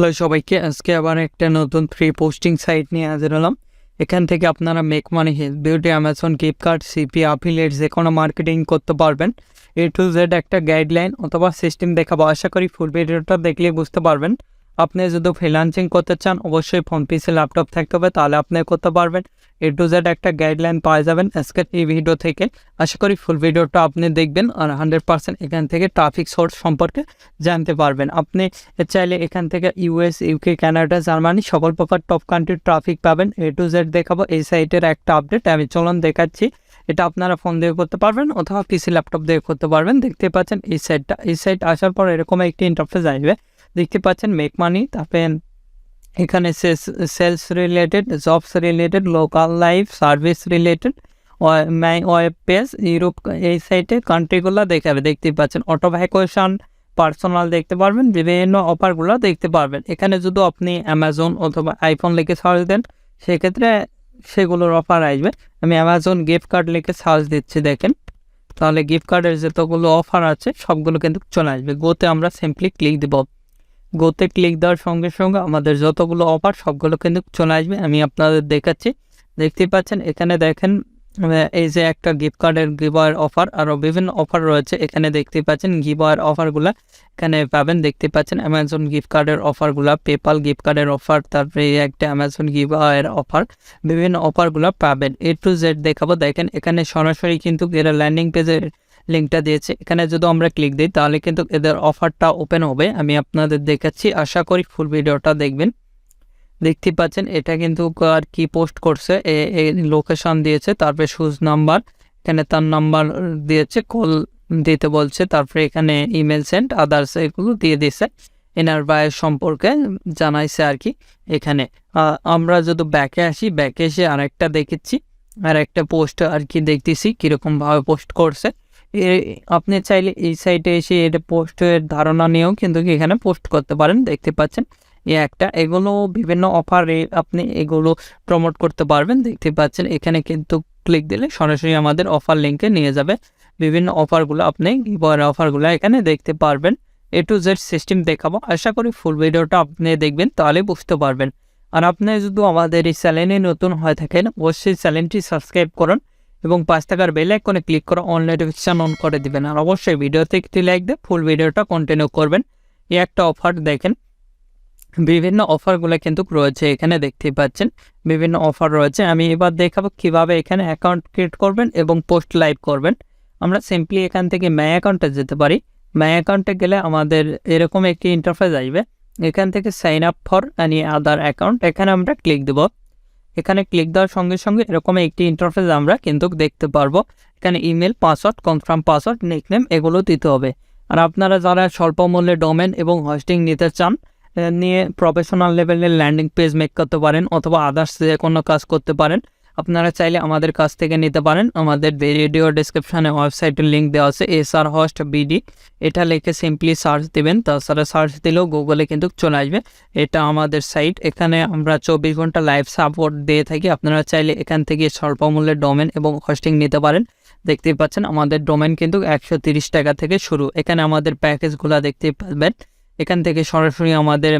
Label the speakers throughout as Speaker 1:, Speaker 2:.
Speaker 1: Hello সবাইকে, আজকে আবার একটা নতুন ফ্রি পোস্টিং সাইট নিয়ে হাজির হলাম। এখান থেকে আপনারা make money, beauty, Amazon, Flipkart, CPA, affiliate যে কোনো মার্কেটিং করতে পারবেন। A to Z একটা গাইডলাইন অথবা সিস্টেম দেখাবো। আশা করি ফুল ভিডিওটা দেখলে বুঝতে পারবেন। আপনি যদি ফ্রিল্যান্সিং করতে চান অবশ্যই ফোন, পিসি, ল্যাপটপ থাকতে হবে, তাহলে আপনি করতে পারবেন। A to Z একটা গাইডলাইন পাওয়া যাবেন আজকের এই ভিডিও থেকে। আশা করি ফুল ভিডিওটা আপনি দেখবেন আর 100% এখান থেকে ট্রাফিক সোর্স সম্পর্কে জানতে পারবেন। আপনি চাইলে এখান থেকে US, UK, কানাডা, জার্মানি সকল প্রকার টপ কান্ট্রির ট্রাফিক পাবেন। A to Z দেখাবো। এই সাইটের একটা আপডেট আমি চলুন দেখাচ্ছি। এটা আপনারা ফোন দিয়ে করতে পারবেন অথবা পিসি, ল্যাপটপ দিয়ে করতে পারবেন। দেখতে পাচ্ছেন এই সাইটটা। এই সাইট আসার পর এরকম একটি ইন্টারফেস আসবে। দেখতে পাচ্ছেন মেক মানি, তারপরে এখানে sales related, jobs related, local life, service related, my web page, Europe, এই সাইটে কান্ট্রিগুলো দেখাবে। দেখতে পাচ্ছেন অটো ভ্যাকেশন, পার্সোনাল দেখতে পারবেন, বিভিন্ন অফারগুলো দেখতে পারবেন। এখানে যদি আপনি অ্যামাজন অথবা আইফোন লিখে সার্চ দেন সেক্ষেত্রে সেগুলোর অফার আসবে। আমি অ্যামাজন গিফট কার্ড লিখে সার্চ দিচ্ছি, দেখেন, তাহলে গিফট কার্ডের যতগুলো অফার আছে সবগুলো কিন্তু চলে আসবে। গোতে আমরা সিম্পলি ক্লিক দেব। গোতে ক্লিক দেওয়ার সঙ্গে সঙ্গে আমাদের যতগুলো অফার সবগুলো কিন্তু চলে আসবে। আমি আপনাদের দেখাচ্ছি। দেখতে পাচ্ছেন এখানে দেখেন এই যে একটা গিফট কার্ডের গিভওয়ের অফার, আরও বিভিন্ন অফার রয়েছে। এখানে দেখতে পাচ্ছেন গিভওয়ের অফারগুলো এখানে পাবেন। দেখতে পাচ্ছেন অ্যামাজন গিফট কার্ডের অফারগুলো, পেপাল গিফট কার্ডের অফার, তারপরে একটা অ্যামাজন গিভওয়ের অফার, বিভিন্ন অফারগুলো পাবেন। A to Z দেখাবো। দেখেন এখানে সরাসরি কিন্তু এরা ল্যান্ডিং পেজের লিঙ্কটা দিয়েছে। এখানে যদি আমরা ক্লিক দিই তাহলে কিন্তু এদের অফারটা ওপেন হবে। আমি আপনাদের দেখাচ্ছি, আশা করি ফুল ভিডিওটা দেখবেন। দেখতে পাচ্ছেন এটা কিন্তু আর কি পোস্ট করছে, লোকেশন দিয়েছে, তারপরে শুজ নাম্বার, এখানে তার নাম্বার দিয়েছে, কল দিতে বলছে, তারপরে এখানে ইমেল সেন্ড, আদার্স এগুলো দিয়ে দিয়েছে। এনার বায়ের সম্পর্কে জানাইছে আর কি। এখানে আমরা যদি ব্যাকে আসি, ব্যাকে এসে আরেকটা দেখেছি, আর একটা পোস্ট আর কি দেখতেছি কীরকমভাবে পোস্ট করছে। আপনি চাইলে এই সাইটে এসে এটা পোস্টের ধারণা নিয়েও কিন্তু এখানে পোস্ট করতে পারেন। দেখতে পাচ্ছেন একটা, এগুলো বিভিন্ন অফারে আপনি এগুলো প্রমোট করতে পারবেন। দেখতে পাচ্ছেন এখানে কিন্তু ক্লিক দিলে সরাসরি আমাদের অফার লিঙ্কে নিয়ে যাবে। বিভিন্ন অফারগুলো আপনি গিভওয়ের অফারগুলো এখানে দেখতে পারবেন। A to Z সিস্টেম দেখাবো। আশা করি ফুল ভিডিওটা আপনি দেখবেন, তাহলে বুঝতে পারবেন। আর আপনি যদি আমাদের এই চ্যানেলে নতুন হয়ে থাকেন অবশ্যই চ্যানেলটি সাবস্ক্রাইব করুন এবং 5 টাকার বেল আইকনে ক্লিক করে অল নোটিফিকেশন অন করে দিবেন। আর অবশ্যই ভিডিওতে একটি লাইক দিয়ে ফুল ভিডিওটা কন্টিনিউ করবেন। এই একটা অফার দেখেন, বিভিন্ন অফারগুলো কিন্তু রয়েছে এখানে। দেখতেই পাচ্ছেন বিভিন্ন অফার রয়েছে। আমি এবার দেখাবো কিভাবে এখানে অ্যাকাউন্ট ক্রিয়েট করবেন এবং পোস্ট লাইভ করবেন। আমরা সিম্পলি এখান থেকে মাই অ্যাকাউন্টে যেতে পারি। মাই অ্যাকাউন্টে গেলে আমাদের এরকম একটি ইন্টারফেস আসবে। এখান থেকে sign up for any other account, এখানে আমরা ক্লিক দেব। এখানে ক্লিক দেওয়ার সঙ্গে সঙ্গে এরকম একটি ইন্টারফেস আমরা কিন্তু দেখতে পারবো। এখানে email, password, confirm password, nickname এগুলো দিতে হবে। আর আপনারা যারা স্বল্প মূল্যে ডোমেন এবং হোস্টিং নিতে চান, নিয়ে প্রফেশনাল লেভেলের ল্যান্ডিং পেজ মেক করতে পারেন অথবা আদার্স যে কোনো কাজ করতে পারেন, আপনারা চাইলে আমাদের কাছ থেকে নিতে পারেন। আমাদের ভিডিও ডেসক্রিপশানে ওয়েবসাইটের লিঙ্ক দেওয়া আছে, SR হোস্ট BD, এটা লিখে সিম্পলি সার্চ দেবেন। তাছাড়া সার্চ দিলেও গুগলে কিন্তু চলে আসবে। এটা আমাদের সাইট। এখানে আমরা 24 ঘন্টা লাইভ সাপোর্ট দিয়ে থাকি। আপনারা চাইলে এখান থেকে স্বল্প মূল্যের ডোমেন এবং হোস্টিং নিতে পারেন। দেখতেই পাচ্ছেন আমাদের ডোমেন কিন্তু 130 টাকা থেকে শুরু। এখানে আমাদের প্যাকেজগুলো দেখতে পাবেন। এখান থেকে সরাসরি আমাদের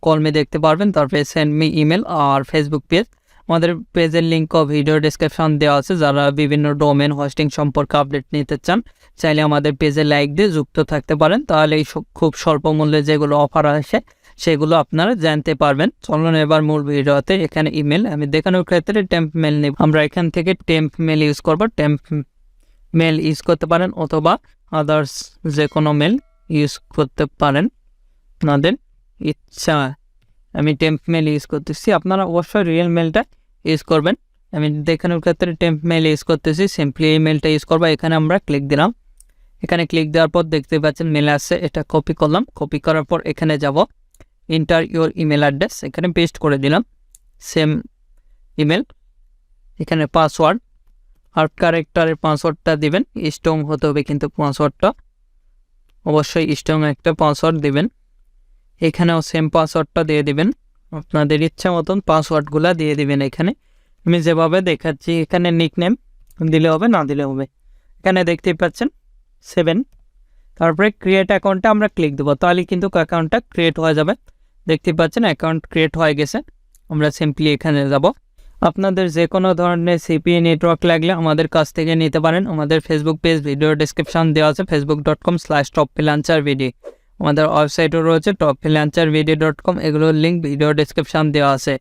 Speaker 1: কলমে দেখতে পারবেন। তারপরে সেন্ড মি ইমেল আর ফেসবুক পেজ, আমাদের পেজের লিঙ্ক ও ভিডিও ডেসক্রিপশন দেওয়া আছে। যারা বিভিন্ন ডোমেন হোস্টিং সম্পর্কে আপডেট নিতে চান চাইলে আমাদের পেজে লাইক দিয়ে যুক্ত থাকতে পারেন, তাহলে এই খুব স্বল্প মূল্যে যেগুলো অফার আসে সেগুলো আপনারা জানতে পারবেন। চলুন এবার মূল ভিডিওতে। এখানে ইমেল আমি দেখানোর ক্ষেত্রে টেম্প মেল নেব। আমরা এখান থেকে টেম্প মেল ইউজ করব। টেম্প মেল ইউজ করতে পারেন অথবা আদার্স যে কোনো মেল ইউজ করতে পারেন, আপনাদের ইচ্ছা। আমি টেম্প মেল ইউজ করতেছি, আপনারা অবশ্যই রিয়েল মেলটা ইউজ করবেন। আমি দেখানোর ক্ষেত্রে টেম্প মেল ইউজ করতেছি, সিম্পলি এই মেলটা ইউজ করবো। এখানে আমরা ক্লিক দিলাম। এখানে ক্লিক দেওয়ার পর দেখতে পাচ্ছেন মেল আসছে, এটা কপি করলাম। কপি করার পর এখানে যাব, ইন্টার ইউর ইমেল অ্যাড্রেস, এখানে পেস্ট করে দিলাম সেম ইমেল। এখানে পাসওয়ার্ড আর ক্যারেক্টারের পাসওয়ার্ডটা দিবেন, স্ট্রং হতে হবে কিন্তু পাসওয়ার্ডটা অবশ্যই স্ট্রং একটা পাসওয়ার্ড দিবেন। এখানেও সেম পাসওয়ার্ডটা দিয়ে দিবেন, আপনাদের ইচ্ছা মতন পাসওয়ার্ডগুলো দিয়ে দিবেন। এখানে আমি যেভাবে দেখাচ্ছি, এখানে নিকনেম দিলে হবে, না দিলে হবে। এখানে দেখতেই পাচ্ছেন 7, তারপরে ক্রিয়েট অ্যাকাউন্টে আমরা ক্লিক দেবো, তাহলে কিন্তু অ্যাকাউন্টটা ক্রিয়েট হয়ে যাবে। দেখতে পাচ্ছেন অ্যাকাউন্ট ক্রিয়েট হয়ে গেছে। আমরা সিম্পলি এখানে যাব। আপনাদের যে কোনো ধরনের সিপিএ নেটওয়ার্ক লাগলে আমাদের কাছ থেকে নিতে পারেন। আমাদের ফেসবুক পেজ ভিডিও ডেসক্রিপশন দেওয়া আছে, facebook.com/topfreelancervd। আমাদের ওয়েবসাইটও রয়েছে topfreelancervd.com, এগুলোর লিঙ্ক ভিডিও ডেসক্রিপশন দেওয়া আছে।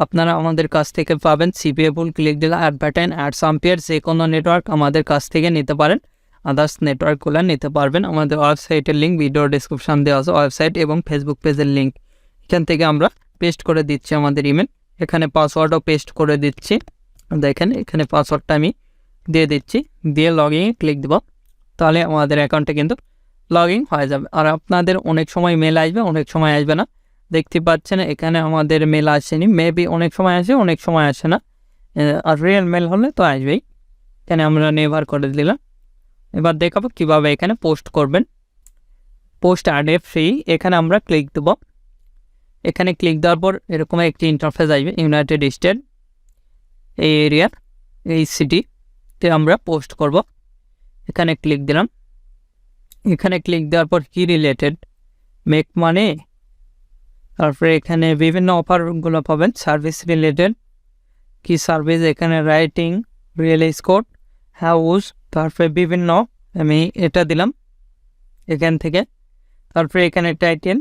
Speaker 1: আপনারা আমাদের কাছ থেকে পাবেন সিপিএ পুল, ক্লিক দিলে অ্যাড বাটন, অ্যাডস আম্পিয়ার, যে কোনো নেটওয়ার্ক আমাদের কাছ থেকে নিতে পারেন। আদার্স নেটওয়ার্কগুলো নিতে পারবেন। আমাদের ওয়েবসাইটের লিঙ্ক ভিডিও ডেসক্রিপশন দেওয়া আছে, ওয়েবসাইট এবং ফেসবুক পেজের লিঙ্ক। এখান থেকে আমরা পেস্ট করে দিচ্ছি আমাদের ইমেল, এখানে পাসওয়ার্ডও পেস্ট করে দিচ্ছি। দেখেন এখানে পাসওয়ার্ডটা আমি দিয়ে দিচ্ছি, দিয়ে লগইনে ক্লিক দেব। তাহলে আমাদের অ্যাকাউন্টে কিন্তু লগ ইন হয়ে যাবে। আর আপনাদের অনেক সময় মেল আসবে, অনেক সময় আসবে না। দেখতে পাচ্ছেন এখানে আমাদের মেল আসেনি, মেবি অনেক সময় আসে, অনেক সময় আসে না। আর রিয়েল মেল হলে তো আসবেই। এখানে আমরা নেভার করে দিলাম। এবার দেখাবো কীভাবে এখানে পোস্ট করবেন। পোস্ট অ্যাডে ফ্রি, এখানে আমরা ক্লিক দেব। এখানে ক্লিক দেওয়ার পর এরকম একটি ইন্টারফেস আসবে। ইউনাইটেড স্টেট এই এরিয়ার এই সিটিতে আমরা পোস্ট করব। এখানে ক্লিক দিলাম। এখানে ক্লিক দেওয়ার পর কি রিলেটেড, মেক মানি, তারপরে এখানে বিভিন্ন অফারগুলো পাবেন সার্ভিস রিলেটেড। কি সার্ভিস, এখানে রাইটিং, রিয়েল স্কোর, হাউস, তারপরে বিভিন্ন, আমি এটা দিলাম এখান থেকে। তারপরে এখানে টাইটেল,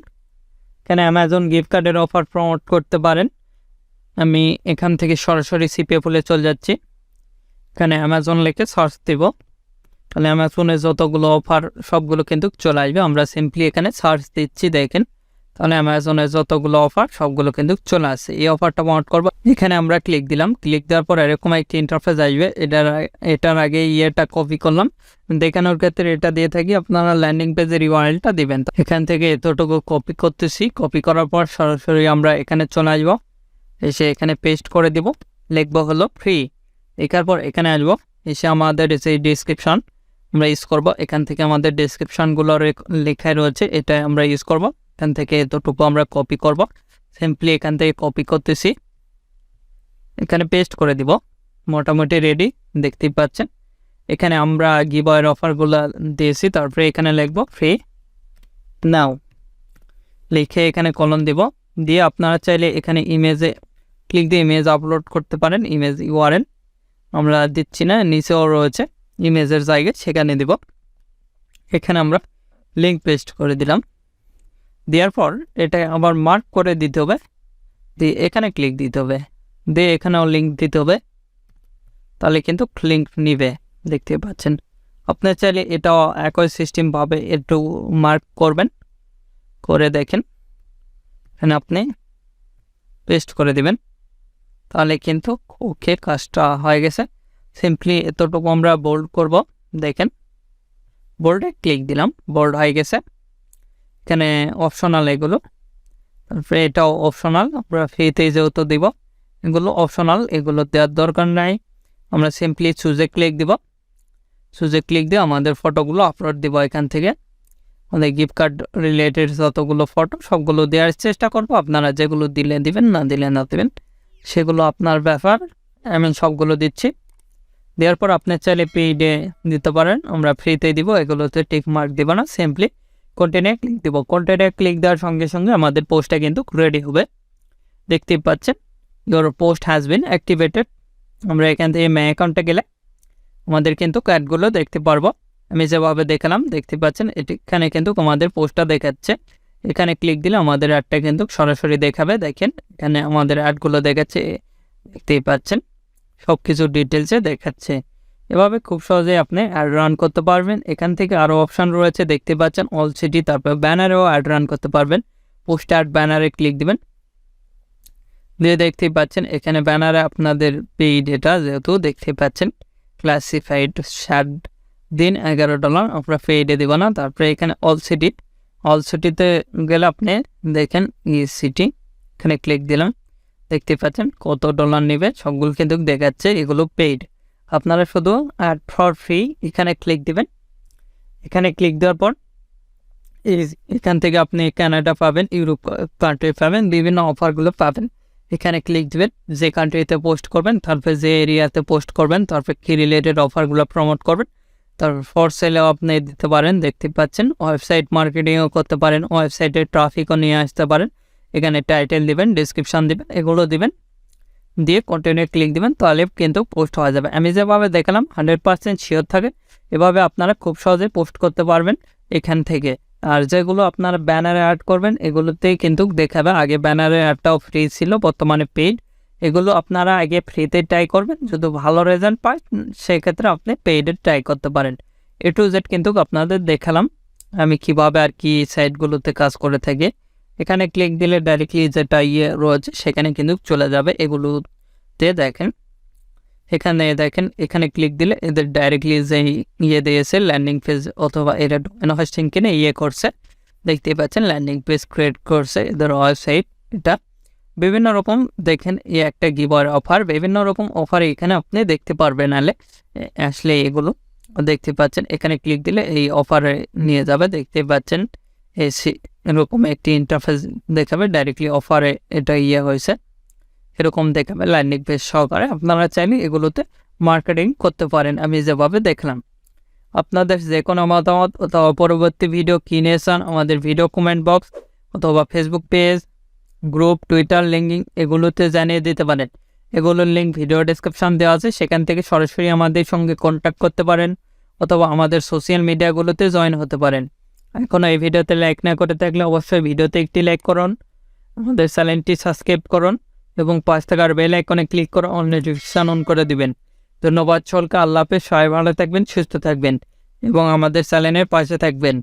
Speaker 1: এখানে অ্যামাজন গিফট কার্ডের অফার প্রমোট করতে পারেন। আমি এখান থেকে সরাসরি সিপিএ পুলে চলে যাচ্ছি। এখানে অ্যামাজন লিখে সার্চ দেব, তাহলে অ্যামাজনে যতগুলো অফার সবগুলো কিন্তু চলে আসবে। আমরা সিম্পলি এখানে সার্চ দিচ্ছি, দেখেন তাহলে অ্যামাজনের যতগুলো অফার সবগুলো কিন্তু চলে আসছে। এই অফারটা প্রমোট করবো, এখানে আমরা ক্লিক দিলাম। ক্লিক দেওয়ার পর এরকম একটি ইন্টারফেস আসবে। এটার আগে ইয়েটা কপি করলাম, দেখানোর ক্ষেত্রে এটা দিয়ে থাকি, আপনারা ল্যান্ডিং পেজের ইউআরএলটা দিবেন। এখান থেকে এতটুকু কপি করতেছি, কপি করার পর সরাসরি আমরা এখানে চলে আসবো। এসে এখানে পেস্ট করে দিব, লিখবো হলো ফ্রি। লেখার পর এখানে আসবো, এসে আমাদের সেই ডিসক্রিপশন আমরা ইউজ করব। এখান থেকে আমাদের ডিসক্রিপশনগুলো লেখায় রয়েছে, এটা আমরা ইউজ করব। এখান থেকে এতটুকু আমরা কপি করব, সিম্পলি এখান থেকে কপি করতেছি, এখানে পেস্ট করে দিব। মোটামুটি রেডি, দেখতেই পাচ্ছেন। এখানে আমরা গিভঅ্যাওয়ের অফারগুলো দিয়েছি, তারপরে এখানে লিখব ফ্রি নাও, লিখে এখানে কলন দিব। দিয়ে আপনারা চাইলে এখানে ইমেজে ক্লিক দিয়ে ইমেজ আপলোড করতে পারেন। ইমেজ ইউআরএল আমরা দিচ্ছি না, নিচেও রয়েছে ইমেজের জায়গায়, সেখানে দিব। এখানে আমরা লিঙ্ক পেস্ট করে দিলাম। দেওয়ার পর এটা আবার মার্ক করে দিতে হবে, দিয়ে এখানে ক্লিক দিতে হবে, দিয়ে এখানেও লিঙ্ক দিতে হবে, তাহলে কিন্তু লিঙ্ক নিবে। দেখতে পাচ্ছেন। আপনার চাইলে এটাও একই সিস্টেমভাবে একটু মার্ক করবেন, করে দেখেন এখানে আপনি পেস্ট করে দিবেন, তাহলে কিন্তু ওকে কাজটা হয়ে গেছে। সিম্পলি এতটুকু আমরা বোল্ড করব, দেখেন বোল্ডে ক্লিক দিলাম, বোল্ড হয়ে গেছে। এখানে অপশনাল এগুলো, তারপরে এটাও অপশনাল, আমরা ফ্রিতে যেহেতু দিব, এগুলো অপশনাল, এগুলো দেওয়ার দরকার নাই। আমরা সিম্পলি চুজে ক্লিক দিব, চুজে ক্লিক দিয়ে আমাদের ফটোগুলো আপলোড দিব। এখান থেকে আমাদের গিফট কার্ড রিলেটেড যতগুলো ফটো সবগুলো দেওয়ার চেষ্টা করব। আপনারা যেগুলো দিলে দিবেন, না দিলে না দিবেন, সেগুলো আপনার ব্যাপার। আমি সবগুলো দিচ্ছি। দেওয়ার পর আপনি চাইলে পেইডে দিতে পারেন, আমরা ফ্রিতে দিব, এগুলোতে টিক মার্ক দিব না। সিম্পলি কন্টেন্টে ক্লিক দিব। কন্টেন্টে ক্লিক দেওয়ার সঙ্গে সঙ্গে আমাদের পোস্টটা কিন্তু রেডি হবে। দেখতেই পাচ্ছেন your post has been activated. আমরা এখান থেকে মাই অ্যাকাউন্টে গেলে আমাদের কিন্তু অ্যাডগুলো দেখতে পারবো। আমি যেভাবে দেখালাম, দেখতে পাচ্ছেন এখানে কিন্তু আমাদের পোস্টটা দেখাচ্ছে। এখানে ক্লিক দিলে আমাদের অ্যাডটা কিন্তু সরাসরি দেখাবে। দেখেন এখানে আমাদের অ্যাডগুলো দেখাচ্ছে, দেখতেই পাচ্ছেন সব কিছু ডিটেলসে দেখাচ্ছে। এভাবে খুব সহজে আপনি অ্যাড রান করতে পারবেন। এখান থেকে আরও অপশান রয়েছে, দেখতে পাচ্ছেন অল সিটি, তারপর ব্যানারেও অ্যাড রান করতে পারবেন। পোস্ট অ্যাড ব্যানারে ক্লিক দিবেন, দিয়ে দেখতেই পাচ্ছেন এখানে ব্যানারে আপনাদের পেইড, এটা যেহেতু দেখতে পাচ্ছেন ক্লাসিফাইড, শার্ট দিন $11, আমরা পেইডে দেবো না। তারপরে এখানে অল সিটি, অল সিটিতে গেলে আপনি দেখেন ই সিটি, এখানে ক্লিক দিলাম, দেখতে পাচ্ছেন কত ডলার নেবে সবগুলো কিন্তু দেখাচ্ছে, এগুলো পেইড। আপনারা শুধু অ্যাড ফর ফ্রি এখানে ক্লিক দিবেন। এখানে ক্লিক দেওয়ার পর এখান থেকে আপনি কানাডা পাবেন, ইউরোপ কান্ট্রি পাবেন, বিভিন্ন অফারগুলো পাবেন। এখানে ক্লিক দিবেন, যে কান্ট্রিতে পোস্ট করবেন, তারপরে যে এরিয়াতে পোস্ট করবেন, তারপরে কি রিলেটেড অফারগুলো প্রমোট করবেন, তারপর ফর সেলেও আপনি দিতে পারেন। দেখতে পাচ্ছেন ওয়েবসাইট মার্কেটিংও করতে পারেন, ওয়েবসাইটের ট্রাফিকও নিয়ে আসতে পারেন। এখানে টাইটেল দিবেন, ডেসক্রিপশন দিবেন, এগুলো দিবেন, দিয়ে কন্টিনিউ ক্লিক দিবেন, তাহলে কিন্তু পোস্ট হয়ে যাবে। আমি যেভাবে দেখালাম 100% শিওর থাকে, এভাবে আপনারা খুব সহজে পোস্ট করতে পারবেন এখান থেকে। আর যেগুলো আপনারা ব্যানারে অ্যাড করবেন এগুলোতেই কিন্তু দেখাবে। আগে ব্যানারের অ্যাডটাও ফ্রি ছিল, বর্তমানে পেইড। এগুলো আপনারা আগে ফ্রিতে ট্রাই করবেন, যদি ভালো রেজাল্ট পায় সেক্ষেত্রে আপনি পেইডে ট্রাই করতে পারেন। A to Z কিন্তু আপনাদের দেখালাম আমি কিভাবে আর কি সাইটগুলোতে কাজ করে থাকি। এখানে ক্লিক দিলে ডাইরেক্টলি যেটা রয়েছে সেখানে কিন্তু চলে যাবে। এগুলোতে দেখেন, এখানে দেখেন, এখানে ক্লিক দিলে এদের ডাইরেক্টলি যে দিয়েছে ল্যান্ডিং পেজ, অথবা এরা ডোমেন হোস্টিং কিনে করছে, দেখতেই পাচ্ছেন ল্যান্ডিং পেজ ক্রিয়েট করছে এদের ওয়েবসাইট। এটা বিভিন্ন রকম দেখেন, একটা গিভার অফার, বিভিন্ন রকম অফার এখানে আপনি দেখতে পারবেন। আসলে এগুলো দেখতে পাচ্ছেন, এখানে ক্লিক দিলে এই অফারে নিয়ে যাবে। দেখতে পাচ্ছেন এরকম একটি ইন্টারফেস দেখাবে, ডাইরেক্টলি অফারে এটা হয়েছে, এরকম দেখাবে ল্যান্ডিং পেজ সহকারে। আপনারা চাইলে এগুলোতে মার্কেটিং করতে পারেন আমি যেভাবে দেখলাম। আপনাদের যে কোনো মতামত অথবা পরবর্তী ভিডিও কিনে চান, আমাদের ভিডিও কমেন্ট বক্স অথবা Facebook page, group, Twitter linking এগুলোতে জানিয়ে দিতে পারেন। এগুলোর লিঙ্ক ভিডিও ডেসক্রিপশন দেওয়া আছে, সেখান থেকে সরাসরি আমাদের সঙ্গে কন্ট্যাক্ট করতে পারেন, অথবা আমাদের সোশ্যাল মিডিয়াগুলোতে জয়েন হতে পারেন। এখনও এই ভিডিওতে লাইক না করে থাকলে অবশ্যই ভিডিওতে একটি লাইক করুন, আমাদের চ্যানেলটি সাবস্ক্রাইব করুন এবং পাশ থাকার বেল আইকনে ক্লিক করে অল নোটিফিকেশন অন করে দিবেন। ধন্যবাদ সকলকে। আল্লাহ হাফেজ। সবাই ভালো থাকবেন, সুস্থ থাকবেন এবং আমাদের চ্যানেলের পাশে থাকবেন।